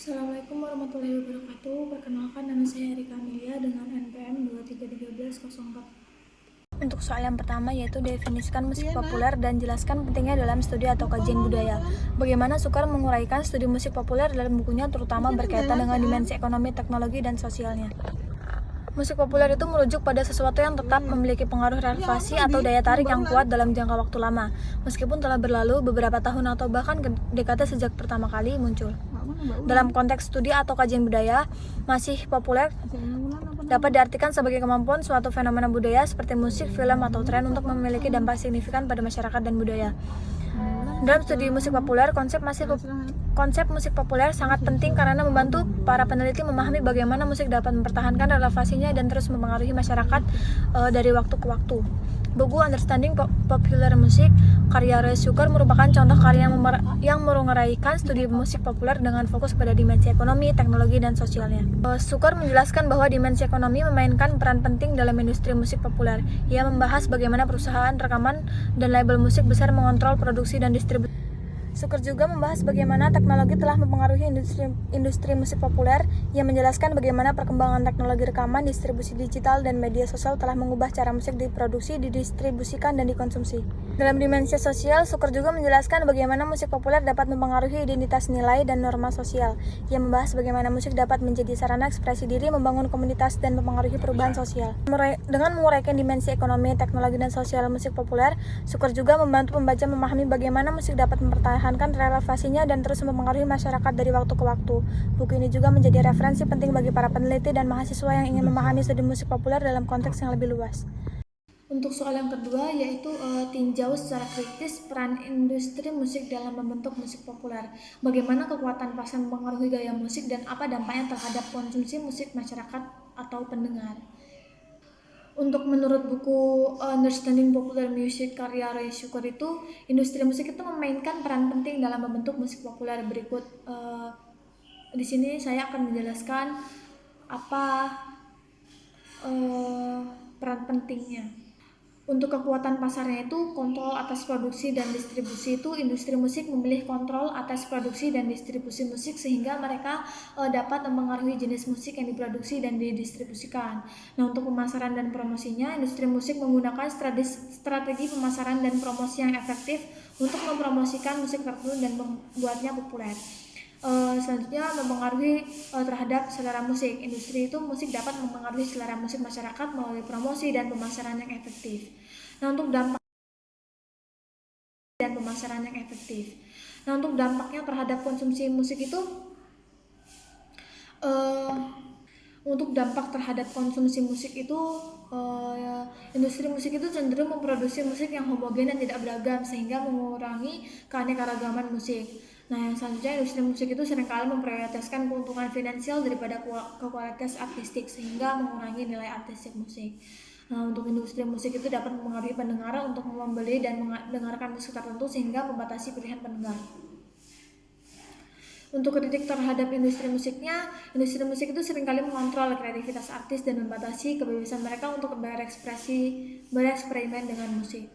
Assalamualaikum warahmatullahi wabarakatuh. Perkenalkan, nama saya Erika Amelia dengan NPM 231304. Untuk soal yang pertama yaitu definisikan musik populer dan jelaskan pentingnya dalam studi atau kajian budaya. Bagaimana Sukar menguraikan studi musik populer dalam bukunya, terutama berkaitan dengan dimensi ekonomi, teknologi, dan sosialnya. Musik populer itu merujuk pada sesuatu yang tetap memiliki pengaruh relevasi atau daya tarik yang kuat dalam jangka waktu lama, meskipun telah berlalu beberapa tahun atau bahkan dekade sejak pertama kali muncul. Dalam konteks studi atau kajian budaya, masih populer dapat diartikan sebagai kemampuan suatu fenomena budaya seperti musik, film, atau tren untuk memiliki dampak signifikan pada masyarakat dan budaya. Dalam studi musik populer, konsep musik populer sangat penting karena membantu para peneliti memahami bagaimana musik dapat mempertahankan relevasinya dan terus mempengaruhi masyarakat dari waktu ke waktu. Buku Understanding Popular Music karya Ray Sukar merupakan contoh karya yang menguraikan studi musik populer dengan fokus pada dimensi ekonomi, teknologi, dan sosialnya. Sukar menjelaskan bahwa dimensi ekonomi memainkan peran penting dalam industri musik populer. Ia membahas bagaimana perusahaan rekaman dan label musik besar mengontrol produksi dan distribusi. Sukar juga membahas bagaimana teknologi telah mempengaruhi industri musik populer. Ia menjelaskan bagaimana perkembangan teknologi rekaman, distribusi digital, dan media sosial telah mengubah cara musik diproduksi, didistribusikan, dan dikonsumsi. Dalam dimensi sosial, Sukar juga menjelaskan bagaimana musik populer dapat mempengaruhi identitas nilai dan norma sosial. Ia membahas bagaimana musik dapat menjadi sarana ekspresi diri, membangun komunitas, dan mempengaruhi perubahan sosial. Dengan menguraikan dimensi ekonomi, teknologi, dan sosial musik populer, Sukar juga membantu pembaca memahami bagaimana musik dapat mempertahankan relevasinya dan terus mempengaruhi masyarakat dari waktu ke waktu. Buku ini juga menjadi referensi penting bagi para peneliti dan mahasiswa yang ingin memahami studi musik populer dalam konteks yang lebih luas. Untuk soal yang kedua yaitu tinjau secara kritis peran industri musik dalam membentuk musik populer. Bagaimana kekuatan pasar mempengaruhi gaya musik dan apa dampaknya terhadap konsumsi musik masyarakat atau pendengar. Untuk menurut buku Understanding Popular Music karya Ray Sukar itu, industri musik itu memainkan peran penting dalam membentuk musik populer. Berikut di sini saya akan menjelaskan apa peran pentingnya. Untuk kekuatan pasarnya itu, kontrol atas produksi dan distribusi itu, industri musik memilih kontrol atas produksi dan distribusi musik sehingga mereka dapat mempengaruhi jenis musik yang diproduksi dan didistribusikan. Nah, untuk pemasaran dan promosinya, industri musik menggunakan strategi pemasaran dan promosi yang efektif untuk mempromosikan musik tertentu dan membuatnya populer. Selanjutnya mempengaruhi terhadap selera musik. Industri itu musik dapat mempengaruhi selera musik masyarakat melalui promosi dan pemasaran yang efektif. Nah, untuk dampak dan pemasaran yang efektif. Nah, untuk dampaknya terhadap konsumsi musik itu untuk dampak terhadap konsumsi musik itu industri musik itu cenderung memproduksi musik yang homogen dan tidak beragam sehingga mengurangi keanekaragaman musik. Nah, yang selanjutnya, industri musik itu seringkali memprioritaskan keuntungan finansial daripada kualitas artistik sehingga mengurangi nilai artistik musik. Nah, untuk industri musik itu dapat mempengaruhi pendengar untuk membeli dan mendengarkan musik tertentu sehingga membatasi pilihan pendengar. Untuk kritik terhadap industri musik itu seringkali mengontrol kreativitas artis dan membatasi kebebasan mereka untuk bereksperimen dengan musik.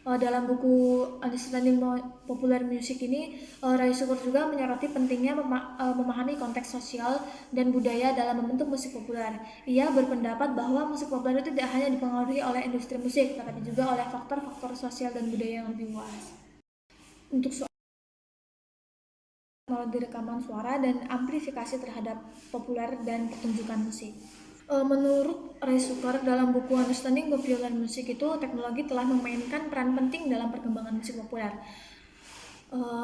Dalam buku Understanding Popular Music ini, Ray Sukar juga menyoroti pentingnya memahami konteks sosial dan budaya dalam membentuk musik populer. Ia berpendapat bahwa musik populer itu tidak hanya dipengaruhi oleh industri musik, tetapi juga oleh faktor-faktor sosial dan budaya yang lebih luas. Untuk teknologi rekaman suara dan amplifikasi terhadap populer dan pertunjukan musik. Menurut Ray Sukar dalam buku Understanding Popular Music itu, teknologi telah memainkan peran penting dalam perkembangan musik populer.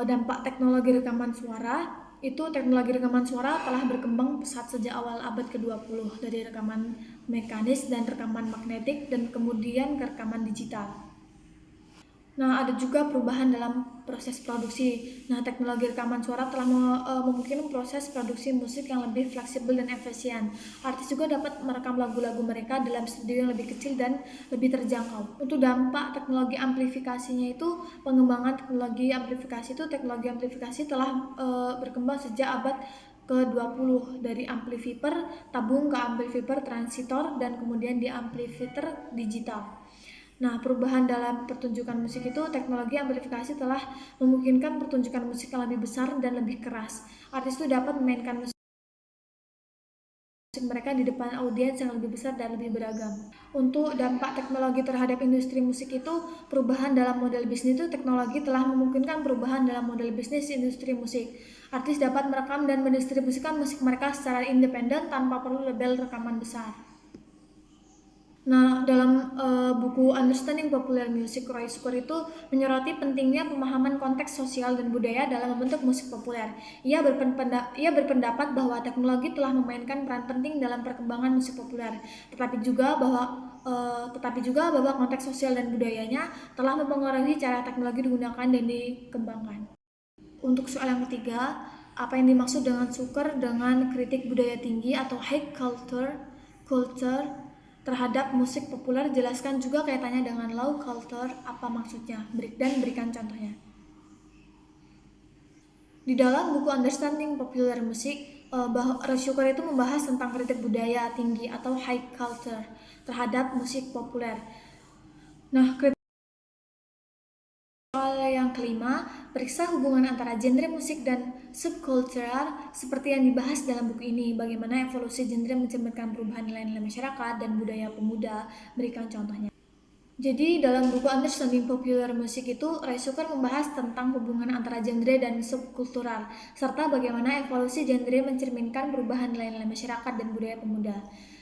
Dampak teknologi rekaman suara itu, teknologi rekaman suara telah berkembang pesat sejak awal abad ke-20 dari rekaman mekanis dan rekaman magnetik dan kemudian ke rekaman digital. Nah, ada juga perubahan dalam proses produksi. Nah, teknologi rekaman suara telah memungkinkan proses produksi musik yang lebih fleksibel dan efisien. Artis juga dapat merekam lagu-lagu mereka dalam studio yang lebih kecil dan lebih terjangkau. Untuk dampak teknologi amplifikasinya itu, pengembangan teknologi amplifikasi telah berkembang sejak abad ke-20 dari amplifier tabung ke amplifier transitor dan kemudian di amplifier digital. Nah, perubahan dalam pertunjukan musik itu, teknologi amplifikasi telah memungkinkan pertunjukan musik yang lebih besar dan lebih keras. Artis itu dapat memainkan musik mereka di depan audiens yang lebih besar dan lebih beragam. Untuk dampak teknologi terhadap industri musik itu, perubahan dalam model bisnis itu, teknologi telah memungkinkan perubahan dalam model bisnis industri musik. Artis dapat merekam dan mendistribusikan musik mereka secara independen tanpa perlu label rekaman besar. Nah, dalam buku Understanding Popular Music, Roy School itu menyoroti pentingnya pemahaman konteks sosial dan budaya dalam membentuk musik populer. Ia berpendapat bahwa teknologi telah memainkan peran penting dalam perkembangan musik populer, tetapi juga bahwa konteks sosial dan budayanya telah mempengaruhi cara teknologi digunakan dan dikembangkan. Untuk soal yang ketiga, apa yang dimaksud dengan sukar dengan kritik budaya tinggi atau high culture terhadap musik populer? Jelaskan juga kaitannya dengan low culture, apa maksudnya, dan berikan contohnya. Di dalam buku Understanding Popular Music, Roshuker itu membahas tentang kritik budaya tinggi atau high culture terhadap musik populer. Nah, soal yang kelima, periksa hubungan antara genre musik dan subkultural seperti yang dibahas dalam buku ini. Bagaimana evolusi genre mencerminkan perubahan nilai-nilai masyarakat dan budaya pemuda. Berikan contohnya. Jadi dalam buku Understanding Popular Music itu, Ray Zucker membahas tentang hubungan antara genre dan subkultural, serta bagaimana evolusi genre mencerminkan perubahan nilai-nilai masyarakat dan budaya pemuda.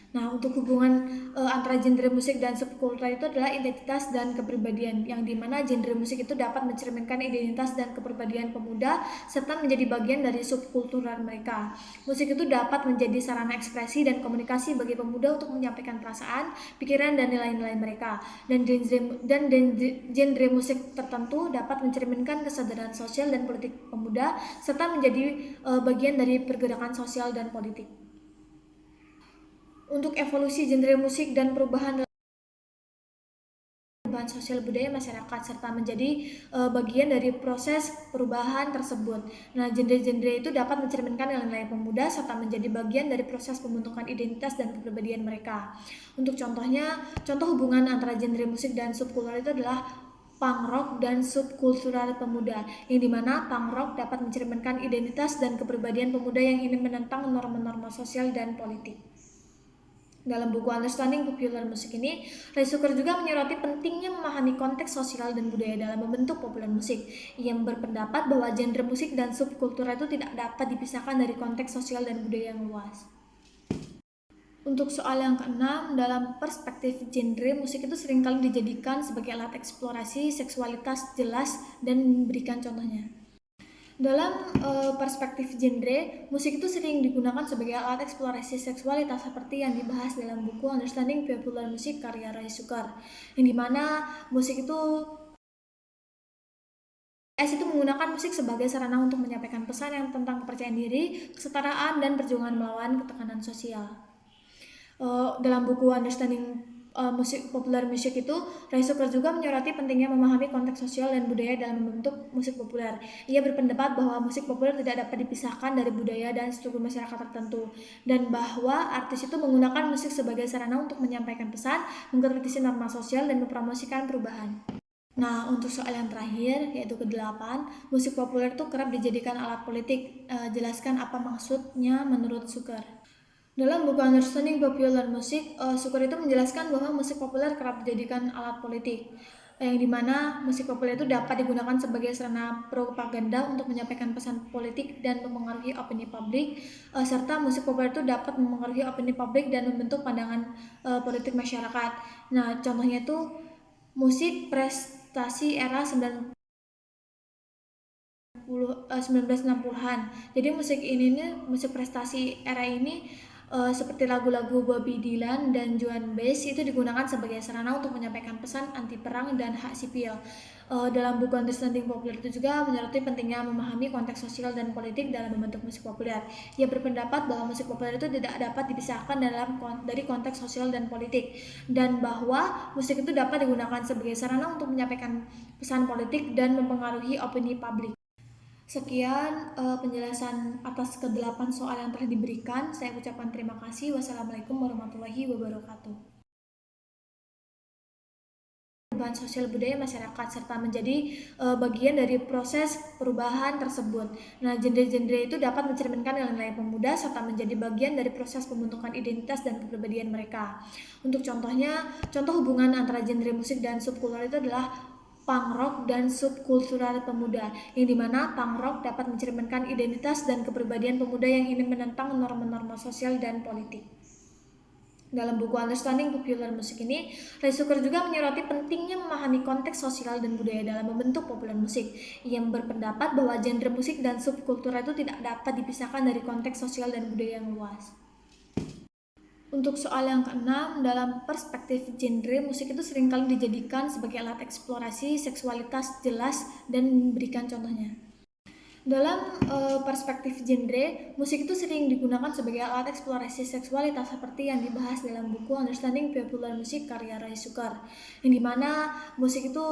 Nah, untuk hubungan antara genre musik dan subkultur itu adalah identitas dan kepribadian, yang dimana genre musik itu dapat mencerminkan identitas dan kepribadian pemuda serta menjadi bagian dari subkultural mereka. Musik itu dapat menjadi sarana ekspresi dan komunikasi bagi pemuda untuk menyampaikan perasaan, pikiran, dan nilai-nilai mereka. Dan genre musik tertentu dapat mencerminkan kesadaran sosial dan politik pemuda serta menjadi bagian dari pergerakan sosial dan politik. Untuk evolusi genre musik dan perubahan sosial budaya masyarakat serta menjadi bagian dari proses perubahan tersebut. Nah, genre-genre itu dapat mencerminkan nilai-nilai pemuda serta menjadi bagian dari proses pembentukan identitas dan kepribadian mereka. Untuk contoh hubungan antara genre musik dan subkultur itu adalah punk rock dan subkultural pemuda, yang dimana punk rock dapat mencerminkan identitas dan kepribadian pemuda yang ingin menentang norma-norma sosial dan politik. Dalam buku Understanding Popular Music ini, Ray Zucker juga menyoroti pentingnya memahami konteks sosial dan budaya dalam membentuk populer musik. Ia berpendapat bahwa genre musik dan subkultur itu tidak dapat dipisahkan dari konteks sosial dan budaya yang luas. Untuk soal yang keenam, dalam perspektif genre, musik itu seringkali dijadikan sebagai alat eksplorasi seksualitas jelas dan berikan contohnya. Dalam perspektif genre, musik itu sering digunakan sebagai alat eksplorasi seksualitas seperti yang dibahas dalam buku Understanding Popular Music karya Ray Zucker, yang dimana musik itu menggunakan musik sebagai sarana untuk menyampaikan pesan yang tentang kepercayaan diri, kesetaraan, dan perjuangan melawan ketekanan sosial. Dalam buku Understanding Popular Music itu, Ray Zucker juga menyoroti pentingnya memahami konteks sosial dan budaya dalam membentuk musik populer. Ia berpendapat bahwa musik populer tidak dapat dipisahkan dari budaya dan struktur masyarakat tertentu, dan bahwa artis itu menggunakan musik sebagai sarana untuk menyampaikan pesan, mengkritisi norma sosial, dan mempromosikan perubahan. Nah, untuk soal yang terakhir, yaitu ke-8, musik populer itu kerap dijadikan alat politik. Jelaskan apa maksudnya menurut Zucker. Dalam buku Understanding Popular Music, Zucker itu menjelaskan bahwa musik populer kerap dijadikan alat politik, yang dimana musik populer itu dapat digunakan sebagai sarana propaganda untuk menyampaikan pesan politik dan mempengaruhi opini publik, serta musik populer itu dapat mempengaruhi opini publik dan membentuk pandangan politik masyarakat. Nah, contohnya itu musik prestasi era 1960-an. Jadi musik prestasi era ini seperti lagu-lagu Bobby Dylan dan Joan Baez itu digunakan sebagai sarana untuk menyampaikan pesan anti perang dan hak sipil. Dalam buku Understanding Popular itu juga menyoroti pentingnya memahami konteks sosial dan politik dalam membentuk musik populer. Ia berpendapat bahwa musik populer itu tidak dapat dipisahkan dari konteks sosial dan politik, dan bahwa musik itu dapat digunakan sebagai sarana untuk menyampaikan pesan politik dan mempengaruhi opini publik. Sekian penjelasan atas ke-8 soal yang telah diberikan. Saya ucapkan terima kasih. Wassalamualaikum warahmatullahi wabarakatuh. perubahan sosial budaya masyarakat serta menjadi bagian dari proses perubahan tersebut. Nah, genre-genre itu dapat mencerminkan nilai-nilai pemuda serta menjadi bagian dari proses pembentukan identitas dan kepribadian mereka. Untuk contohnya, contoh hubungan antara genre musik dan subkultur itu adalah punk rock dan subkultural pemuda, yang dimana punk rock dapat mencerminkan identitas dan kepribadian pemuda yang ingin menentang norma-norma sosial dan politik. Dalam buku Understanding Popular Music ini, Ray Suker juga menyoroti pentingnya memahami konteks sosial dan budaya dalam membentuk populer musik. Ia berpendapat bahwa genre musik dan subkultur itu tidak dapat dipisahkan dari konteks sosial dan budaya yang luas. Untuk soal yang keenam, dalam perspektif genre, musik itu seringkali dijadikan sebagai alat eksplorasi seksualitas jelas dan memberikan contohnya. Dalam perspektif genre, musik itu sering digunakan sebagai alat eksplorasi seksualitas seperti yang dibahas dalam buku Understanding Popular Music karya Ray Suker, yang dimana musik itu